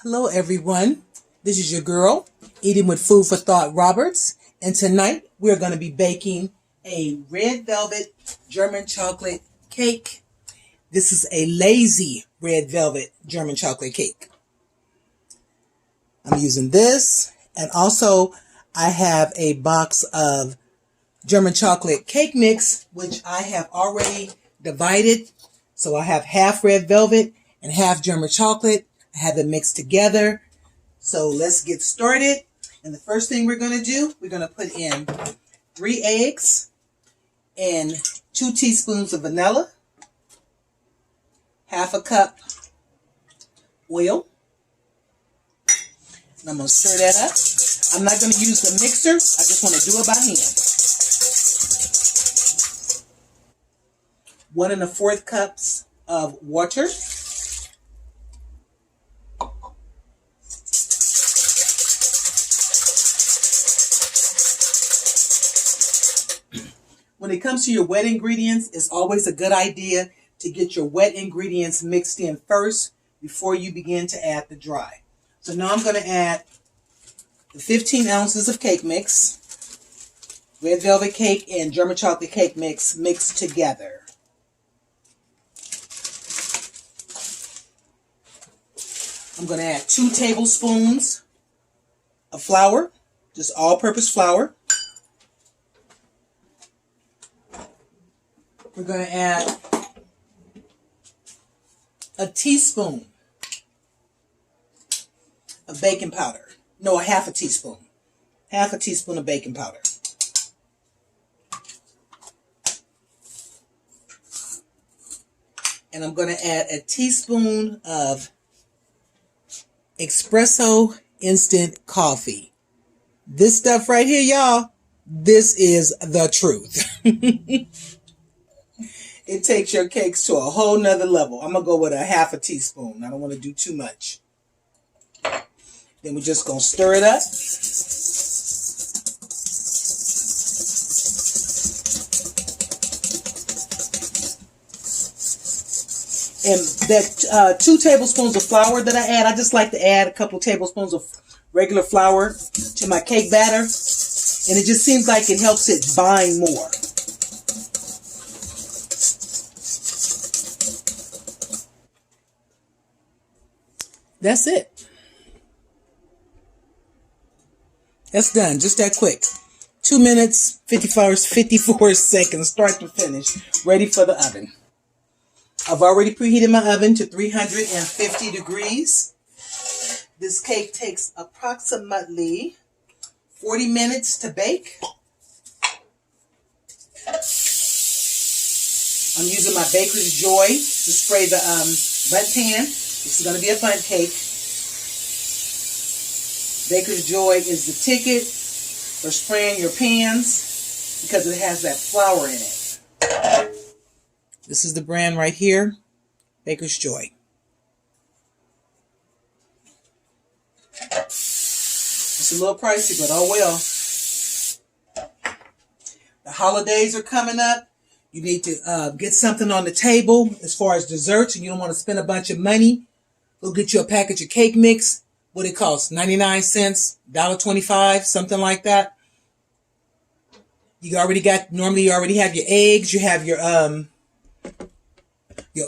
Hello everyone, this is your girl, Eating with Food for Thought Roberts, and tonight we're going to be baking a red velvet German chocolate cake. This is a lazy red velvet German chocolate cake. I'm using this, and also I have a box of German chocolate cake mix, which I have already divided. So I have half red velvet and half German chocolate. I have it mixed together. So let's get started. And the first thing we're going to do, we're going to put in 3 eggs and 2 teaspoons of vanilla, half a cup oil. And I'm going to stir that up. I'm not going to use the mixer. I just want to do it by hand. 1 1/4 cups of water. When it comes to your wet ingredients, it's always a good idea to get your wet ingredients mixed in first before you begin to add the dry. So now I'm going to add the 15 ounces of cake mix, red velvet cake and German chocolate cake mix mixed together. I'm going to add 2 tablespoons of flour, just all-purpose flour. We're going to add a teaspoon of baking powder. No, a half a teaspoon. Half a teaspoon of baking powder. And I'm going to add a teaspoon of espresso instant coffee. This stuff right here, y'all, this is the truth. It takes your cakes to a whole nother level. I'm going to go with a half a teaspoon. I don't want to do too much. Then we're just going to stir it up. And that 2 tablespoons of flour that I add, I just like to add a couple tablespoons of regular flour to my cake batter. And it just seems like it helps it bind more. That's it. That's done. Just that quick. 2 minutes, 54 seconds, start to finish. Ready for the oven. I've already preheated my oven to 350 degrees. This cake takes approximately 40 minutes to bake. I'm using my Baker's Joy to spray the bundt pan. This is going to be a bundt cake. Baker's Joy is the ticket for spraying your pans because it has that flour in it. This is the brand right here, Baker's Joy. It's a little pricey, but oh well. The holidays are coming up. You need to get something on the table as far as desserts, and you don't want to spend a bunch of money. Go get you a package of cake mix. What it costs, 99 cents, $1.25, something like that. Normally you already have your eggs, you have your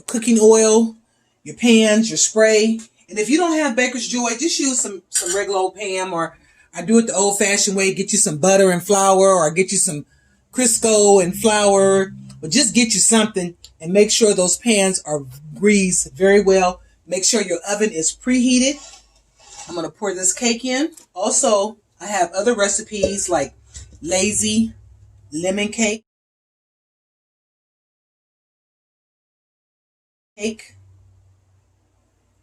cooking oil, your pans, your spray. And if you don't have Baker's Joy, just use some regular old pan, or I do it the old-fashioned way, get you some butter and flour, or get you some Crisco and flour, but just get you something and make sure those pans are greased very well. Make sure your oven is preheated. I'm going to pour this cake in. Also, I have other recipes like lazy lemon cake,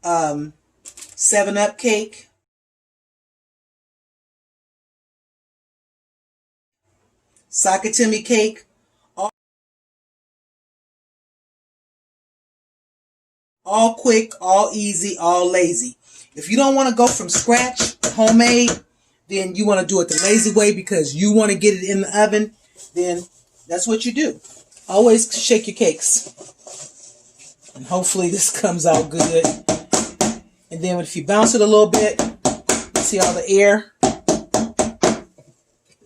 7-Up cake, Sakatimi cake, all quick, all easy, all lazy. If you don't want to go from scratch, homemade, then you want to do it the lazy way because you want to get it in the oven, then that's what you do. Always shake your cakes. And hopefully this comes out good. And then if you bounce it a little bit, see all the air? The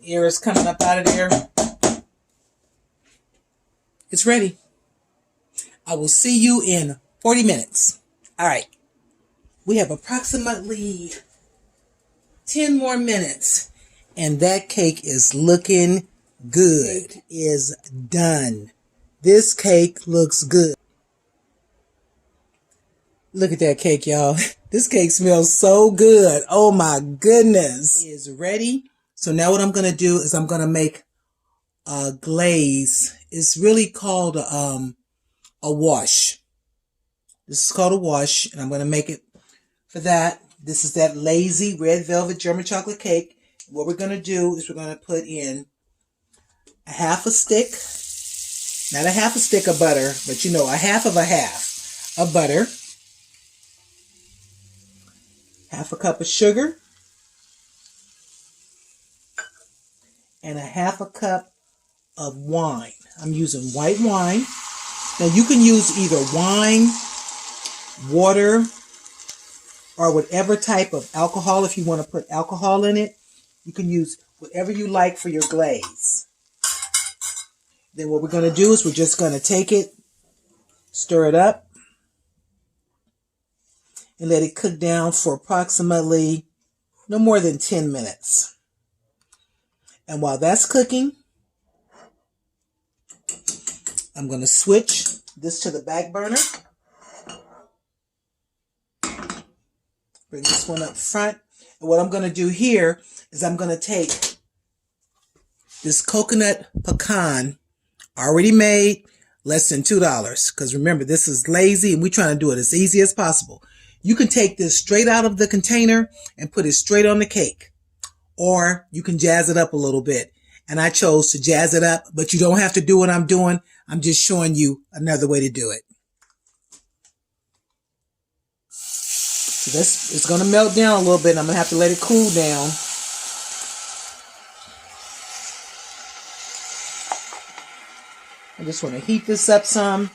air is coming up out of there. It's ready. I will see you in 40 minutes. All right. We have approximately 10 more minutes. And that cake is looking good. It is done. This cake looks good. Look at that cake, y'all. This cake smells so good. Oh my goodness. It is ready. So now what I'm going to do is I'm going to make a glaze. It's really called a wash. This is called a wash, and I'm going to make it for that. This is that lazy red velvet German chocolate cake. What we're going to do is we're going to put in a half a stick, not a half a stick of butter, but you know, a half of butter, half a cup of sugar, and a half a cup of wine. I'm using white wine. Now you can use either wine, water, or whatever type of alcohol. If you want to put alcohol in it, you can use whatever you like for your glaze. Then what we're going to do is we're just going to take it, stir it up, and let it cook down for approximately no more than 10 minutes. And while that's cooking, I'm going to switch this to the back burner. Bring this one up front. And what I'm going to do here is I'm going to take this coconut pecan, already made, less than $2. Because remember, this is lazy and we're trying to do it as easy as possible. You can take this straight out of the container and put it straight on the cake. Or you can jazz it up a little bit. And I chose to jazz it up, but you don't have to do what I'm doing. I'm just showing you another way to do it. So this is going to melt down a little bit. And I'm going to have to let it cool down. I just want to heat this up some.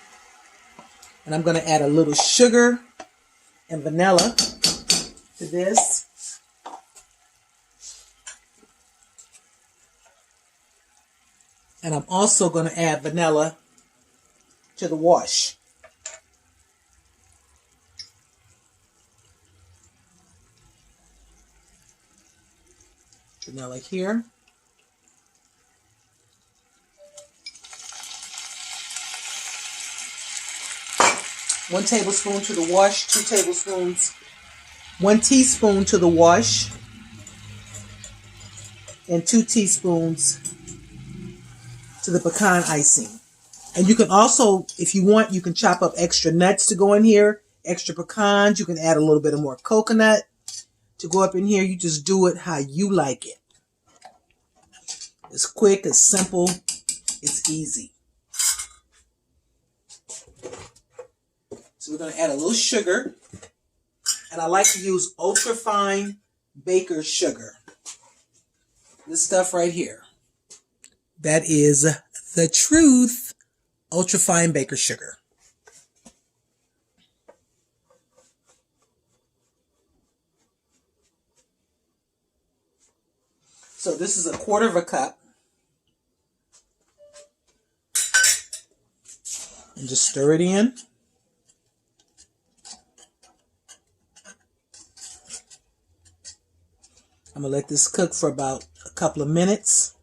And I'm going to add a little sugar and vanilla to this. And I'm also going to add vanilla to the wash. Vanilla here. One tablespoon to the wash, 2 tablespoons, 1 teaspoon to the wash, and 2 teaspoons to the pecan icing. And you can also, if you want, you can chop up extra nuts to go in here, extra pecans. You can add a little bit of more coconut to go up in here. You just do it how you like it. It's quick, it's simple, it's easy. So we're going to add a little sugar. And I like to use ultra fine baker's sugar. This stuff right here. That is the truth. Ultra fine baker's sugar. So this is 1/4 cup. And just stir it in. I'm going to let this cook for about a couple of minutes.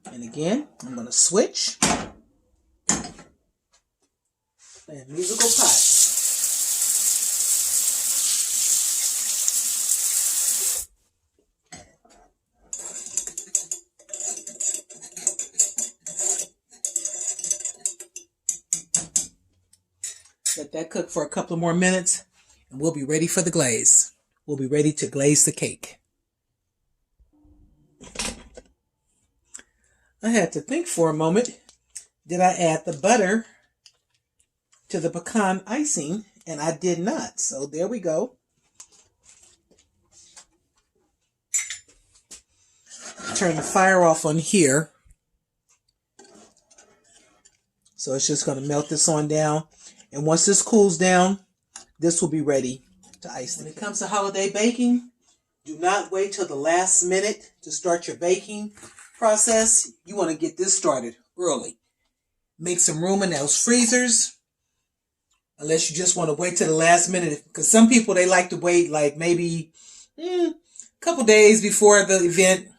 And again, I'm going to switch. And musical pots. Let that cook for a couple of more minutes and we'll be ready for the glaze. We'll be ready to glaze the cake. I had to think for a moment. Did I add the butter to the pecan icing? And I did not. So there we go. Turn the fire off on here. So it's just going to melt this on down. And once this cools down, this will be ready to ice the cake. When it comes to holiday baking, do not wait till the last minute to start your baking process. You want to get this started early. Make some room in those freezers. Unless you just want to wait till the last minute. Because some people, they like to wait like maybe a couple days before the event.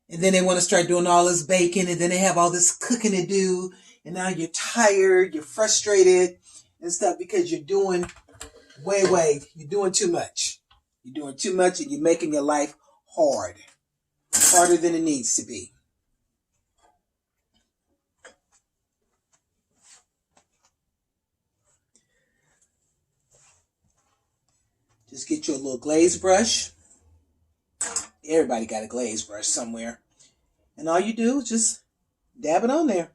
And then they want to start doing all this baking. And then they have all this cooking to do. And now you're tired. You're frustrated and stuff because you're doing you're doing too much. You're doing too much and you're making your life hard. Harder than it needs to be. Just get you a little glaze brush. Everybody got a glaze brush somewhere. And all you do is just dab it on there.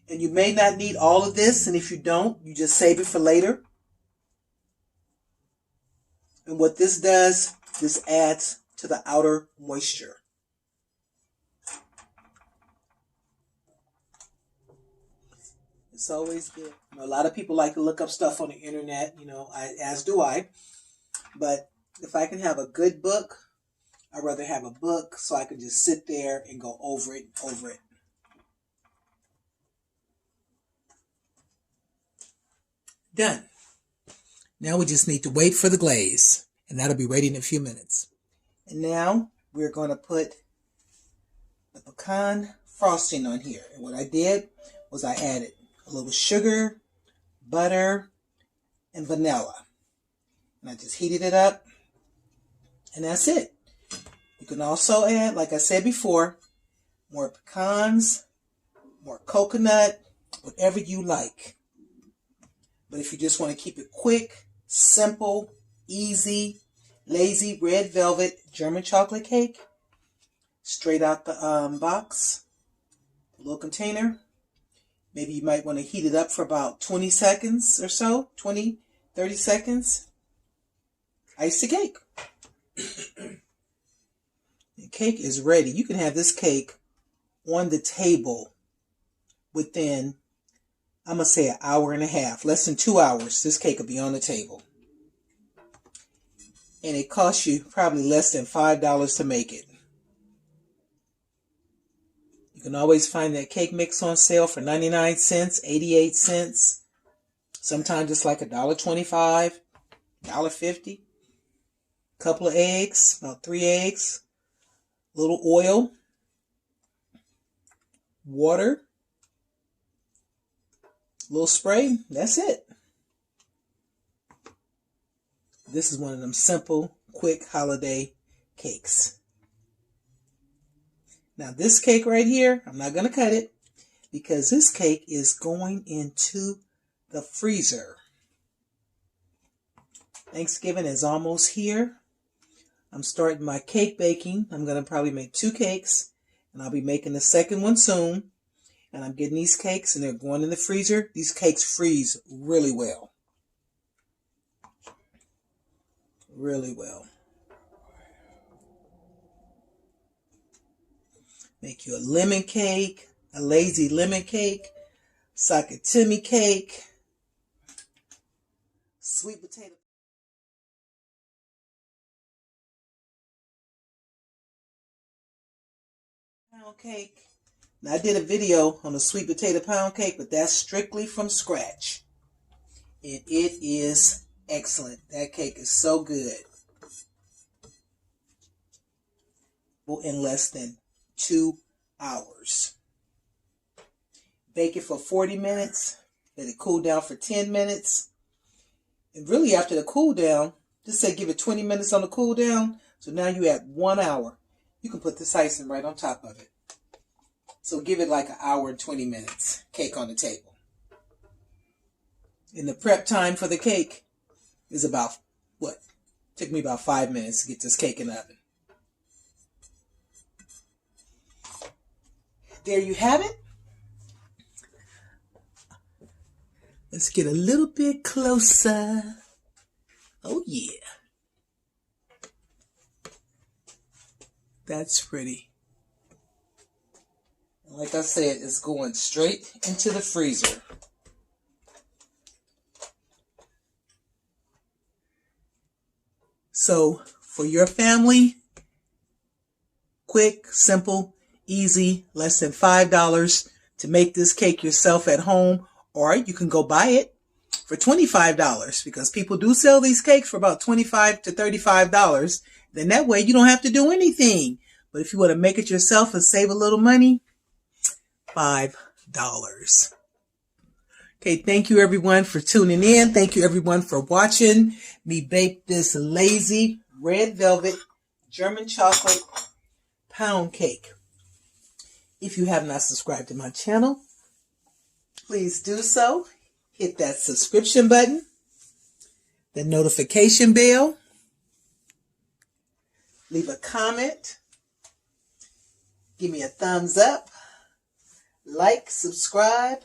And you may not need all of this. And if you don't, you just save it for later. And what this does, this adds to the outer moisture. It's always good. You know, a lot of people like to look up stuff on the internet, as do I. But if I can have a good book, I'd rather have a book so I can just sit there and go over it. Done. Now we just need to wait for the glaze, and that'll be ready in a few minutes. And now we're going to put the pecan frosting on here. And what I did was I added a little sugar, butter, and vanilla. And I just heated it up, and that's it. You can also add, like I said before, more pecans, more coconut, whatever you like. But if you just want to keep it quick, simple, easy, lazy red velvet German chocolate cake, straight out the box, little container. Maybe you might want to heat it up for about 20 seconds or so, 20, 30 seconds. Ice the cake. The cake is ready. You can have this cake on the table within, I'm going to say, an hour and a half, less than 2 hours. This cake will be on the table. And it costs you probably less than $5 to make it. You can always find that cake mix on sale for 99 cents, 88 cents. Sometimes it's like $1.25, $1.50. Couple of eggs, about 3 eggs. A little oil. Water. A little spray. That's it. This is one of them simple, quick holiday cakes. Now this cake right here, I'm not going to cut it because this cake is going into the freezer. Thanksgiving is almost here. I'm starting my cake baking. I'm going to probably make 2 cakes and I'll be making the second one soon. And I'm getting these cakes and they're going in the freezer. These cakes freeze really well. Really well. Make you a lemon cake, a lazy lemon cake, sakatimi cake, sweet potato pound cake. Now I did a video on the sweet potato pound cake, but that's strictly from scratch. And it is excellent. That cake is so good. In less than 2 hours. Bake it for 40 minutes. Let it cool down for 10 minutes. And really after the cool down, just say give it 20 minutes on the cool down. So now you at 1 hour. You can put this icing right on top of it. So give it like 1 hour and 20 minutes. Cake on the table. And the prep time for the cake is about, took me about 5 minutes to get this cake in the oven. There you have it. Let's get a little bit closer. Oh yeah. That's pretty. Like I said, it's going straight into the freezer. So for your family, quick, simple, easy, less than $5 to make this cake yourself at home, or you can go buy it for $25 because people do sell these cakes for about $25 to $35. Then that way you don't have to do anything. But if you want to make it yourself and save a little money, $5. Okay, thank you everyone for tuning in. Thank you everyone for watching me bake this lazy red velvet German chocolate pound cake. If you have not subscribed to my channel, please do so. Hit that subscription button, the notification bell, leave a comment, give me a thumbs up, like, subscribe,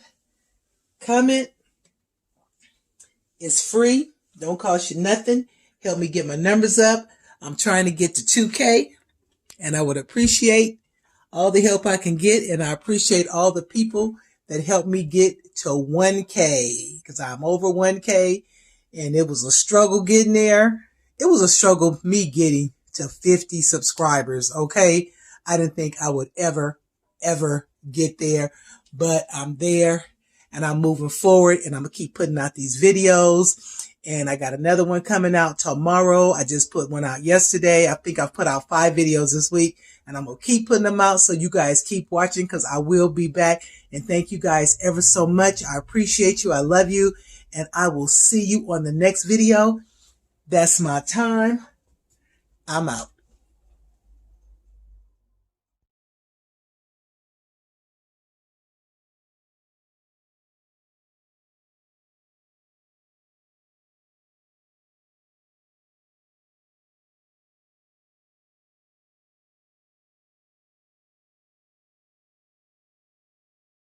comment. It's free, don't cost you nothing. Help me get my numbers up. I'm trying to get to 2K, and I would appreciate all the help I can get, and I appreciate all the people that helped me get to 1K, because I'm over 1K, and it was a struggle getting there. It was a struggle me getting to 50 subscribers, okay? I didn't think I would ever get there, but I'm there, and I'm moving forward, and I'm going to keep putting out these videos, and I got another one coming out tomorrow. I just put one out yesterday. I think I've put out 5 videos this week, and I'm going to keep putting them out, so you guys keep watching, because I will be back. And thank you guys ever so much. I appreciate you. I love you. And I will see you on the next video. That's my time. I'm out.